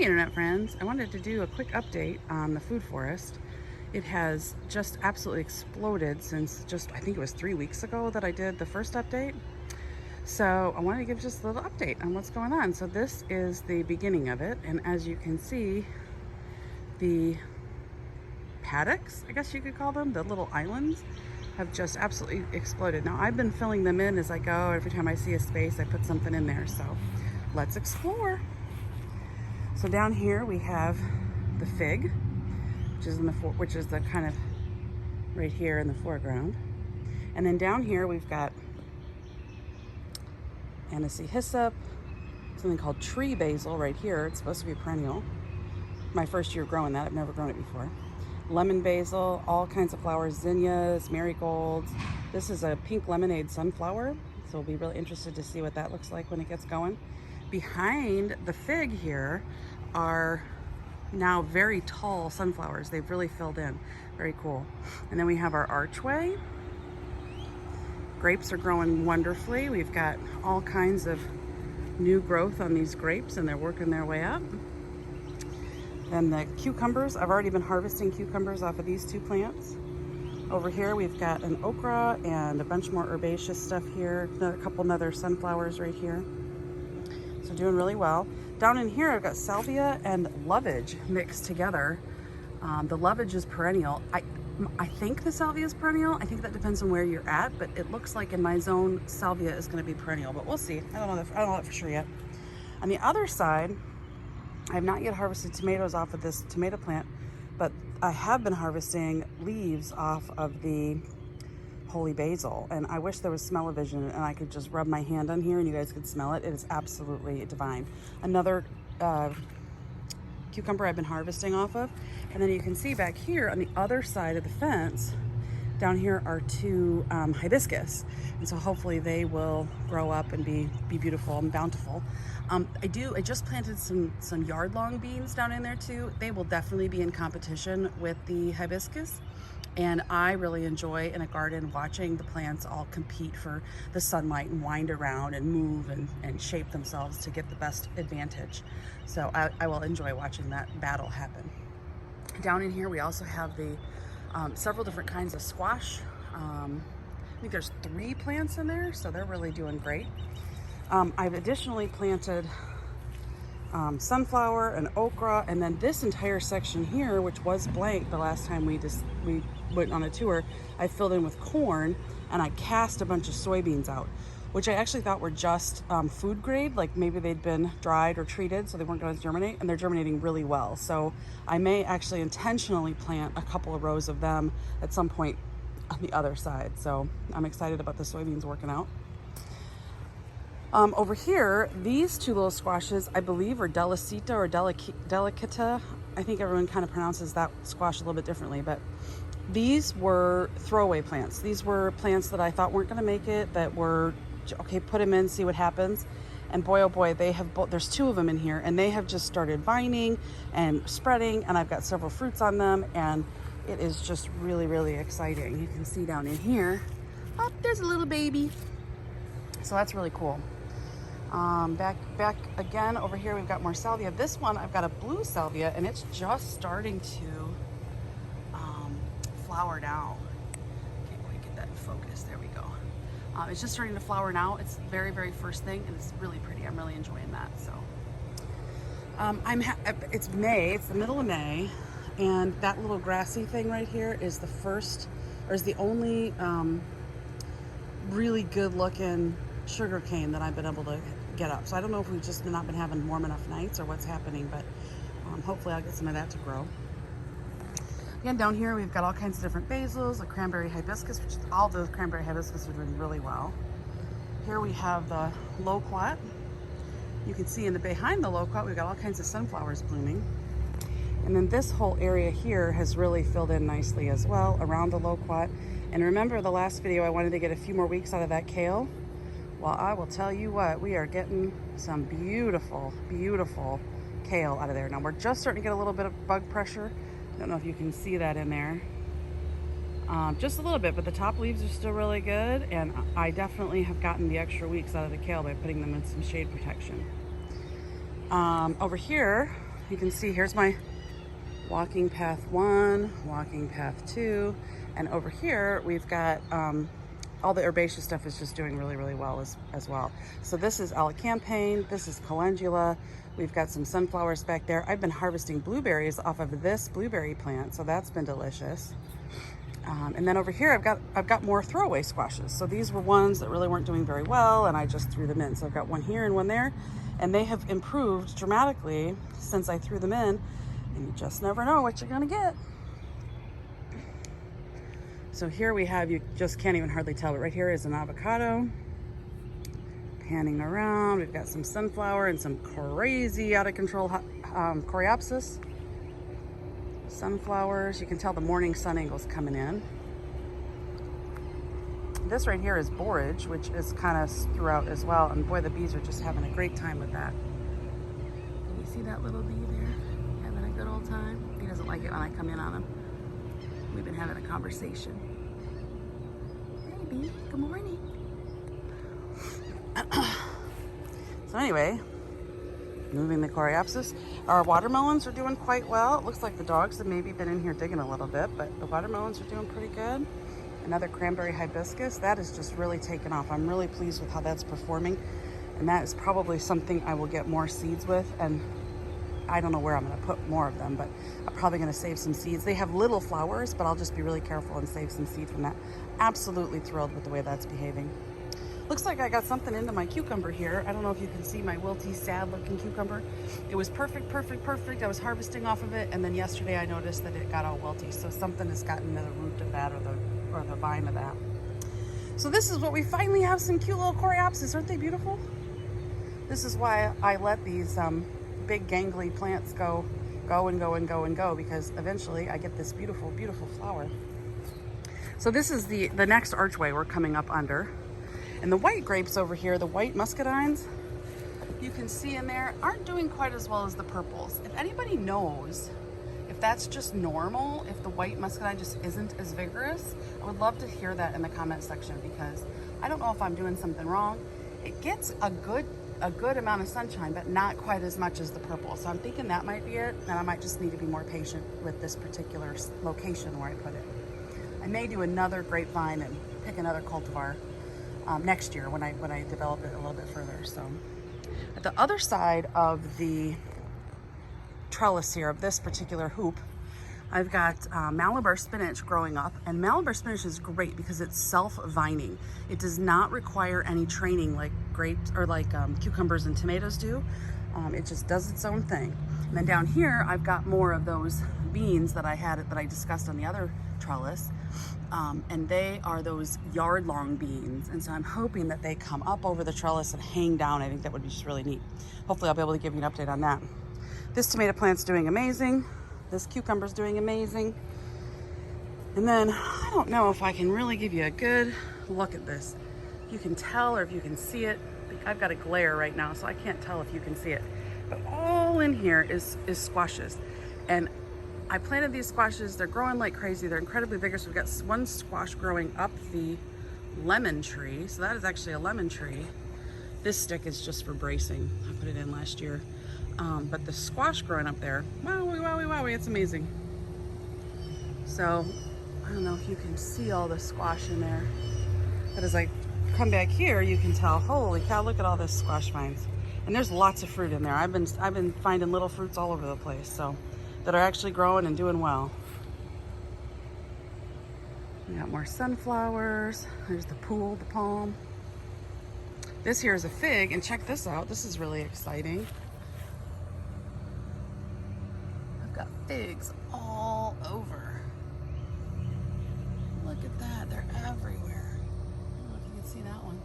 Internet friends, I wanted to do a quick update on the food forest. It has just absolutely exploded since I think it was 3 weeks ago that I did the first update. So I wanted to give just a little update on what's going on. So this is the beginning of it, and as you can see, the paddocks, I guess you could call them, the little islands, have just absolutely exploded. Now I've been filling them in as I go. Every time I see a space, I put something in there. So let's explore. So down here we have the fig, which is the kind of right here in the foreground. And then down here we've got Anise hyssop, something called tree basil right here. It's supposed to be perennial. My first year growing that, I've never grown it before. Lemon basil, all kinds of flowers, zinnias, marigolds. This is a pink lemonade sunflower, so we'll be really interested to see what that looks like when it gets going. Behind the fig here are now very tall sunflowers. They've really filled in. Very cool. And then we have our archway. Grapes are growing wonderfully. We've got all kinds of new growth on these grapes, and they're working their way up. And the cucumbers, I've already been harvesting cucumbers off of these two plants. Over here we've got an okra and a bunch more herbaceous stuff here. A couple other sunflowers right here. So doing really well. Down in here I've got salvia and lovage mixed together. The lovage is perennial. I think the salvia is perennial. I think that depends on where you're at, but it looks like in my zone salvia is going to be perennial, but we'll see. I don't know that for sure yet. On the other side, I have not yet harvested tomatoes off of this tomato plant, but I have been harvesting leaves off of the holy basil, and I wish there was smell-o-vision and I could just rub my hand on here and you guys could smell it. It is absolutely divine. Another cucumber I've been harvesting off of, and then you can see back here on the other side of the fence, down here are two hibiscus, and so hopefully they will grow up and be beautiful and bountiful. I just planted some yard-long beans down in there too. They will definitely be in competition with the hibiscus, and I really enjoy in a garden watching the plants all compete for the sunlight and wind around and move and shape themselves to get the best advantage. So I will enjoy watching that battle happen. Down in here we also have the several different kinds of squash. I think there's 3 plants in there, so they're really doing great. I've additionally planted sunflower and okra, and then this entire section here, which was blank the last time we went on a tour, I filled in with corn, and I cast a bunch of soybeans out, which I actually thought were just food grade, like maybe they'd been dried or treated so they weren't going to germinate, and they're germinating really well. So I may actually intentionally plant a couple of rows of them at some point on the other side. So I'm excited about the soybeans working out. Over here, these two little squashes, I believe, are Delicita or Delicata. I think everyone kind of pronounces that squash a little bit differently, but these were throwaway plants. These were plants that I thought weren't going to make it, that were, okay, put them in, see what happens. And boy, oh boy, they have there's 2 of them in here, and they have just started vining and spreading, and I've got several fruits on them, and it is just really, really exciting. You can see down in here, oh, there's a little baby. So that's really cool. Back again over here, we've got more salvia. This one, I've got a blue salvia, and it's just starting to flower now. Can't quite get that in focus. There we go. It's just starting to flower now. It's the very, very first thing, and it's really pretty. I'm really enjoying that. So it's May. It's the middle of May, and that little grassy thing right here is the only really good looking sugar cane that I've been able to get up. So I don't know if we've just not been having warm enough nights or what's happening, but hopefully I'll get some of that to grow. Again, down here we've got all kinds of different basils, a cranberry hibiscus, which all the cranberry hibiscus are doing really well. Here we have the loquat. You can see behind the loquat we've got all kinds of sunflowers blooming. And then this whole area here has really filled in nicely as well around the loquat. And remember the last video, I wanted to get a few more weeks out of that kale. Well, I will tell you what, we are getting some beautiful, beautiful kale out of there. Now we're just starting to get a little bit of bug pressure. I don't know if you can see that in there. Just a little bit, but the top leaves are still really good, and I definitely have gotten the extra weeks out of the kale by putting them in some shade protection. Over here, you can see here's my walking path 1, walking path 2, and over here we've got all the herbaceous stuff is just doing really, really well as well. So this is elecampane, this is calendula, we've got some sunflowers back there. I've been harvesting blueberries off of this blueberry plant, so that's been delicious. And then over here I've got more throwaway squashes. So these were ones that really weren't doing very well, and I just threw them in. So I've got one here and one there, and they have improved dramatically since I threw them in, and you just never know what you're gonna get. So here we have, you just can't even hardly tell, but right here is an avocado. Panning around, we've got some sunflower and some crazy out of control coreopsis. Sunflowers, you can tell the morning sun angle's coming in. This right here is borage, which is kind of throughout as well, and boy, the bees are just having a great time with that. Can you see that little bee there having a good old time? He doesn't like it when I come in on him. We've been having a conversation. Hey bee, good morning. So anyway, moving the coreopsis. Our watermelons are doing quite well. It looks like the dogs have maybe been in here digging a little bit, but the watermelons are doing pretty good. Another cranberry hibiscus, that is just really taken off. I'm really pleased with how that's performing, and that is probably something I will get more seeds with, and I don't know where I'm gonna put more of them, but I'm probably gonna save some seeds. They have little flowers, but I'll just be really careful and save some seed from that. Absolutely thrilled with the way that's behaving. Looks like I got something into my cucumber here. I don't know if you can see my wilty, sad looking cucumber. It was perfect, perfect, perfect. I was harvesting off of it, and then yesterday I noticed that it got all wilty. So something has gotten to the root of that, or the vine of that. So this is what we finally have, some cute little coreopsis. Aren't they beautiful? This is why I let these big gangly plants go, because eventually I get this beautiful, beautiful flower. So this is the next archway we're coming up under. And the white grapes over here, the white muscadines, you can see in there, aren't doing quite as well as the purples. If anybody knows if that's just normal, if the white muscadine just isn't as vigorous, I would love to hear that in the comment section, because I don't know if I'm doing something wrong. It gets a good amount of sunshine, but not quite as much as the purple. So I'm thinking that might be it, and I might just need to be more patient with this particular location where I put it. I may do another grapevine and pick another cultivar next year when I develop it a little bit further. So at the other side of the trellis here of this particular hoop, I've got Malabar spinach growing up, and Malabar spinach is great because it's self-vining. It does not require any training like grapes or like cucumbers and tomatoes do. It just does its own thing. And then down here, I've got more of those beans that I discussed on the other trellis. And they are those yard-long beans. And so I'm hoping that they come up over the trellis and hang down. I think that would be just really neat. Hopefully I'll be able to give you an update on that. This tomato plant's doing amazing. This cucumber's doing amazing. And then I don't know if I can really give you a good look at this. If you can tell or if you can see it. I've got a glare right now, so I can't tell if you can see it. But all in here is squashes. And I planted these squashes. They're growing like crazy. They're incredibly vigorous. We've got one squash growing up the lemon tree. So that is actually a lemon tree. This stick is just for bracing. I put it in last year. But the squash growing up there, wowie, wowie, wowie, it's amazing. So I don't know if you can see all the squash in there. But as I come back here, you can tell, holy cow, look at all this squash vines. And there's lots of fruit in there. I've been finding little fruits all over the place, so that are actually growing and doing well. We got more sunflowers. There's the pool, the palm. This here is a fig, and check this out. This is really exciting. I've got figs all over. Look at that, they're everywhere. I don't know if you can see that one.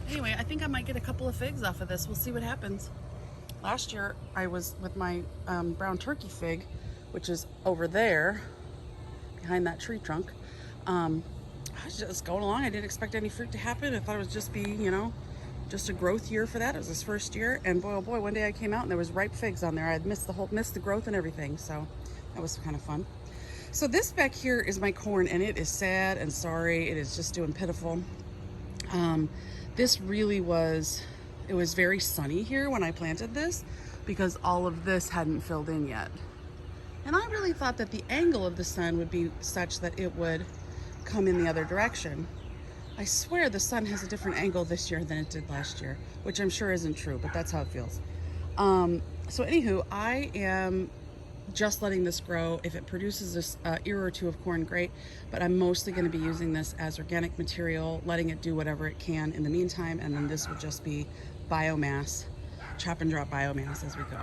Anyway, I think I might get a couple of figs off of this. We'll see what happens. Last year, I was with my brown turkey fig, which is over there, behind that tree trunk. I was just going along. I didn't expect any fruit to happen. I thought it would just be, you know, just a growth year for that. It was his first year, and boy, oh boy, one day I came out and there was ripe figs on there. I had missed the growth and everything, so that was kind of fun. So this back here is my corn, and it is sad and sorry. It is just doing pitiful. This really was, it was very sunny here when I planted this, because all of this hadn't filled in yet. And I really thought that the angle of the sun would be such that it would come in the other direction. I swear the sun has a different angle this year than it did last year, which I'm sure isn't true, but that's how it feels. So anywho, I am just letting this grow. If it produces a ear or two of corn, great, but I'm mostly going to be using this as organic material, letting it do whatever it can in the meantime, and then this will just be biomass, chop and drop biomass as we go.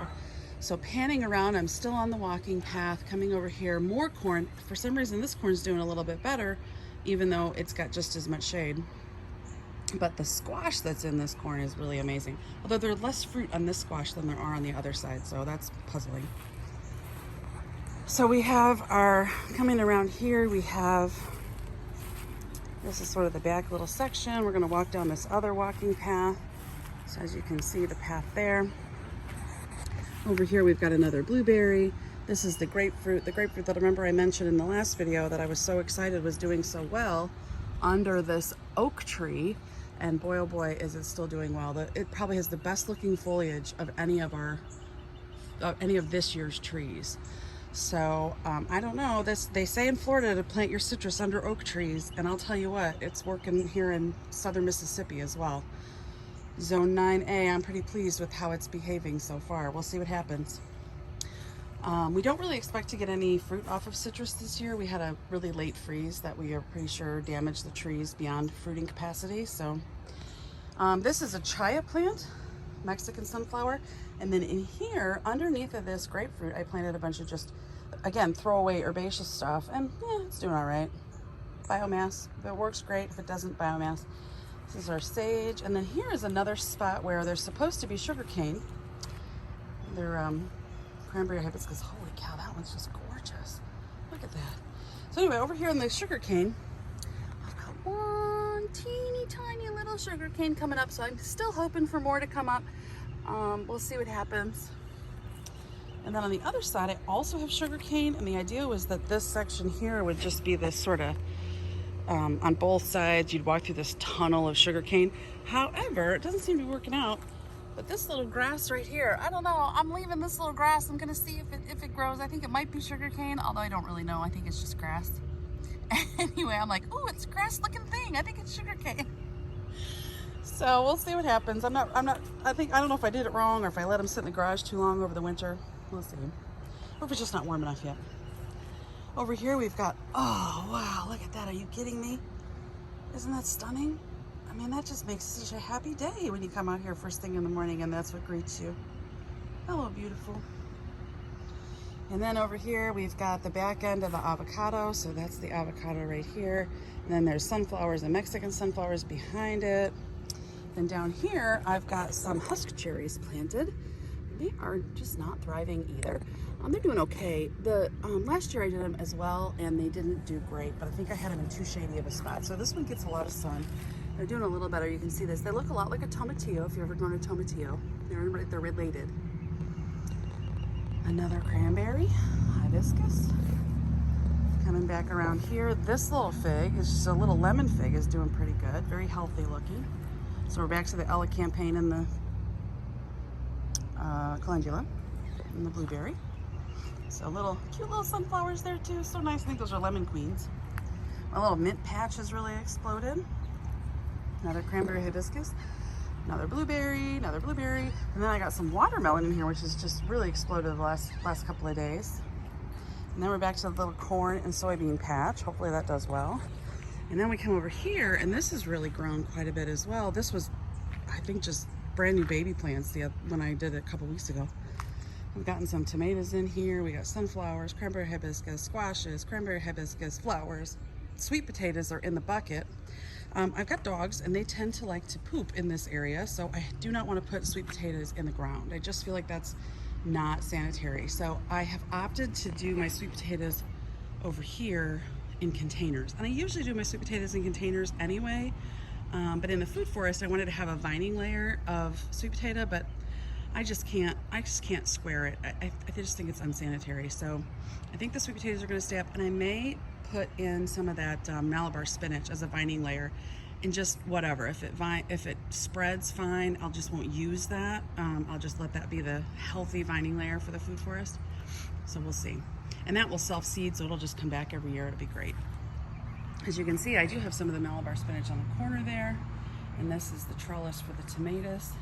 So panning around, I'm still on the walking path, coming over here, more corn. For some reason, this corn's doing a little bit better, even though it's got just as much shade. But the squash that's in this corn is really amazing. Although there's less fruit on this squash than there are on the other side, so that's puzzling. So we have our, coming around here, we have, this is sort of the back little section. We're gonna walk down this other walking path. So as you can see, the path there. Over here, we've got another blueberry. This is the grapefruit that I remember I mentioned in the last video that I was so excited was doing so well under this oak tree. And boy, oh boy, is it still doing well. It probably has the best looking foliage of any of this year's trees. So I don't know, they say in Florida to plant your citrus under oak trees, and I'll tell you what, it's working here in southern Mississippi as well. Zone 9A, I'm pretty pleased with how it's behaving so far. We'll see what happens. We don't really expect to get any fruit off of citrus this year. We had a really late freeze that we are pretty sure damaged the trees beyond fruiting capacity. So this is a Chaya plant, Mexican sunflower. And then in here, underneath of this grapefruit, I planted a bunch of just, again, throwaway herbaceous stuff, and it's doing all right. Biomass, if it works, great. If it doesn't, biomass. This is our sage. And then here is another spot where there's supposed to be sugarcane. They're cranberry hibiscus. Holy cow, that one's just gorgeous. Look at that. So anyway, over here in the sugarcane, I've got one teeny tiny little sugarcane coming up, so I'm still hoping for more to come up. We'll see what happens. And then on the other side, I also have sugarcane, and the idea was that this section here would just be this sort of, on both sides, you'd walk through this tunnel of sugarcane. However, it doesn't seem to be working out. But this little grass right here, I don't know, I'm leaving this little grass. I'm gonna see if it grows. I think it might be sugarcane, although I don't really know. I think it's just grass. Anyway, I'm like, oh, it's a grass looking thing. I think it's sugarcane. So we'll see what happens. I don't know if I did it wrong or if I let them sit in the garage too long over the winter. We'll see. Or if it's just not warm enough yet. Over here we've got, oh wow, look at that. Are you kidding me? Isn't that stunning? I mean, that just makes such a happy day when you come out here first thing in the morning and that's what greets you. Hello, beautiful. And then over here, we've got the back end of the avocado. So that's the avocado right here. And then there's sunflowers and Mexican sunflowers behind it. Then down here, I've got some husk cherries planted. They are just not thriving either. They're doing okay. Last year I did them as well and they didn't do great, but I think I had them in too shady of a spot. So this one gets a lot of sun. They're doing a little better. You can see this. They look a lot like a tomatillo if you've ever grown a tomatillo. They're related. Another cranberry, hibiscus. Coming back around here, this little fig is just a little lemon fig, is doing pretty good. Very healthy looking. So we're back to the Ella campaign and the calendula and the blueberry. So cute little sunflowers there too. So nice. I think those are lemon queens. My little mint patch has really exploded. Another cranberry hibiscus, another blueberry, and then I got some watermelon in here, which has just really exploded the last couple of days. And then we're back to the little corn and soybean patch. Hopefully that does well. And then we come over here, and this has really grown quite a bit as well. This was, I think, just brand new baby plants when I did it a couple weeks ago. We've gotten some tomatoes in here. We got sunflowers, cranberry hibiscus, squashes, cranberry hibiscus, flowers. Sweet potatoes are in the bucket. I've got dogs and they tend to like to poop in this area, so I do not want to put sweet potatoes in the ground. I just feel like that's not sanitary. So I have opted to do my sweet potatoes over here in containers. And I usually do my sweet potatoes in containers anyway, but in the food forest I wanted to have a vining layer of sweet potato, but I just can't square it. I just think it's unsanitary. So I think the sweet potatoes are going to stay up, and I may put in some of that Malabar spinach as a vining layer and just whatever, if it spreads, fine. I'll just won't use that. I'll just let that be the healthy vining layer for the food forest. So we'll see. And that will self-seed, so it'll just come back every year. It'll be great. As you can see, I do have some of the Malabar spinach on the corner there. And this is the trellis for the tomatoes.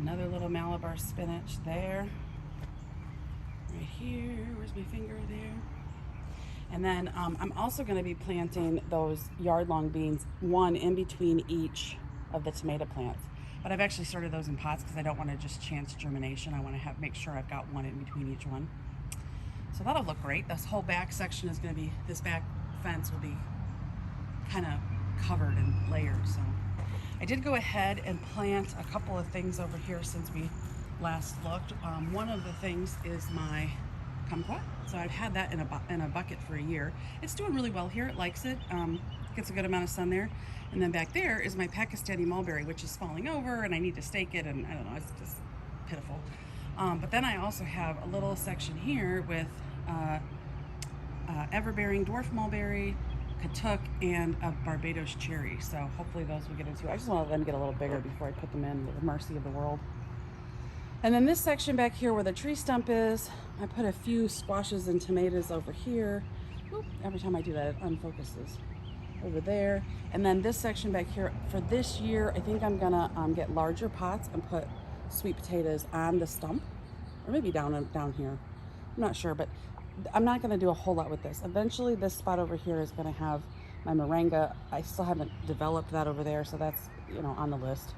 Another little Malabar spinach there. Right here, where's my finger there? And then I'm also gonna be planting those yard-long beans, one in between each of the tomato plants. But I've actually sorted those in pots because I don't wanna just chance germination. I wanna make sure I've got one in between each one. So that'll look great. This whole back section is gonna be, this back fence will be kind of covered in layers. So I did go ahead and plant a couple of things over here since we last looked. One of the things is my kumquat. So I've had that in a bucket for a year. It's doing really well here. It likes it. Gets a good amount of sun there. And then back there is my Pakistani mulberry, which is falling over, and I need to stake it, and I don't know, it's just pitiful. But then I also have a little section here with everbearing dwarf mulberry, katuk, and a Barbados cherry. So hopefully those will get into. I just want them to get a little bigger before I put them in, at the mercy of the world. And then this section back here where the tree stump is, I put a few squashes and tomatoes over here. Oop, every time I do that, it unfocuses. Over there. And then this section back here, for this year, I think I'm gonna get larger pots and put sweet potatoes on the stump, or maybe down here. I'm not sure, but I'm not gonna do a whole lot with this. Eventually this spot over here is gonna have my moringa. I still haven't developed that over there, so that's, you know, on the list.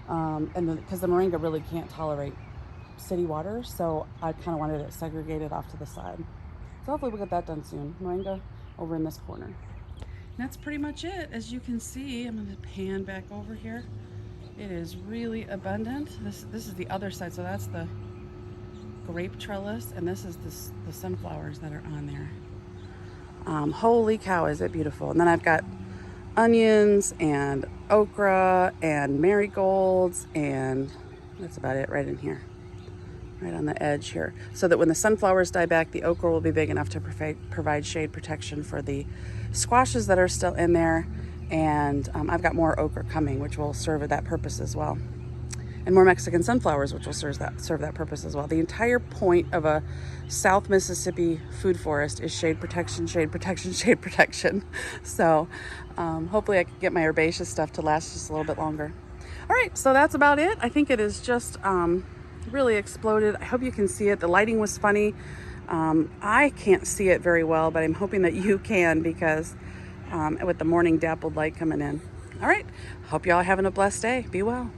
And because the moringa really can't tolerate city water, so I kind of wanted it segregated off to the side. So hopefully we'll get that done soon. Moringa over in this corner. And that's pretty much it. As you can see, I'm going to pan back over here. It is really abundant. This is the other side, so that's the grape trellis, and this is the sunflowers that are on there. Holy cow, is it beautiful. And then I've got onions and okra and marigolds, and that's about it right in here, right on the edge here, so that when the sunflowers die back, the okra will be big enough to provide shade protection for the squashes that are still in there. And I've got more okra coming, which will serve that purpose as well, and more Mexican sunflowers, which will serve that purpose as well. The entire point of a South Mississippi food forest is shade protection, shade protection, shade protection. So hopefully I can get my herbaceous stuff to last just a little bit longer. All right, so that's about it. I think it is just really exploded. I hope you can see it. The lighting was funny. I can't see it very well, but I'm hoping that you can, because with the morning dappled light coming in. All right, hope y'all are having a blessed day. Be well.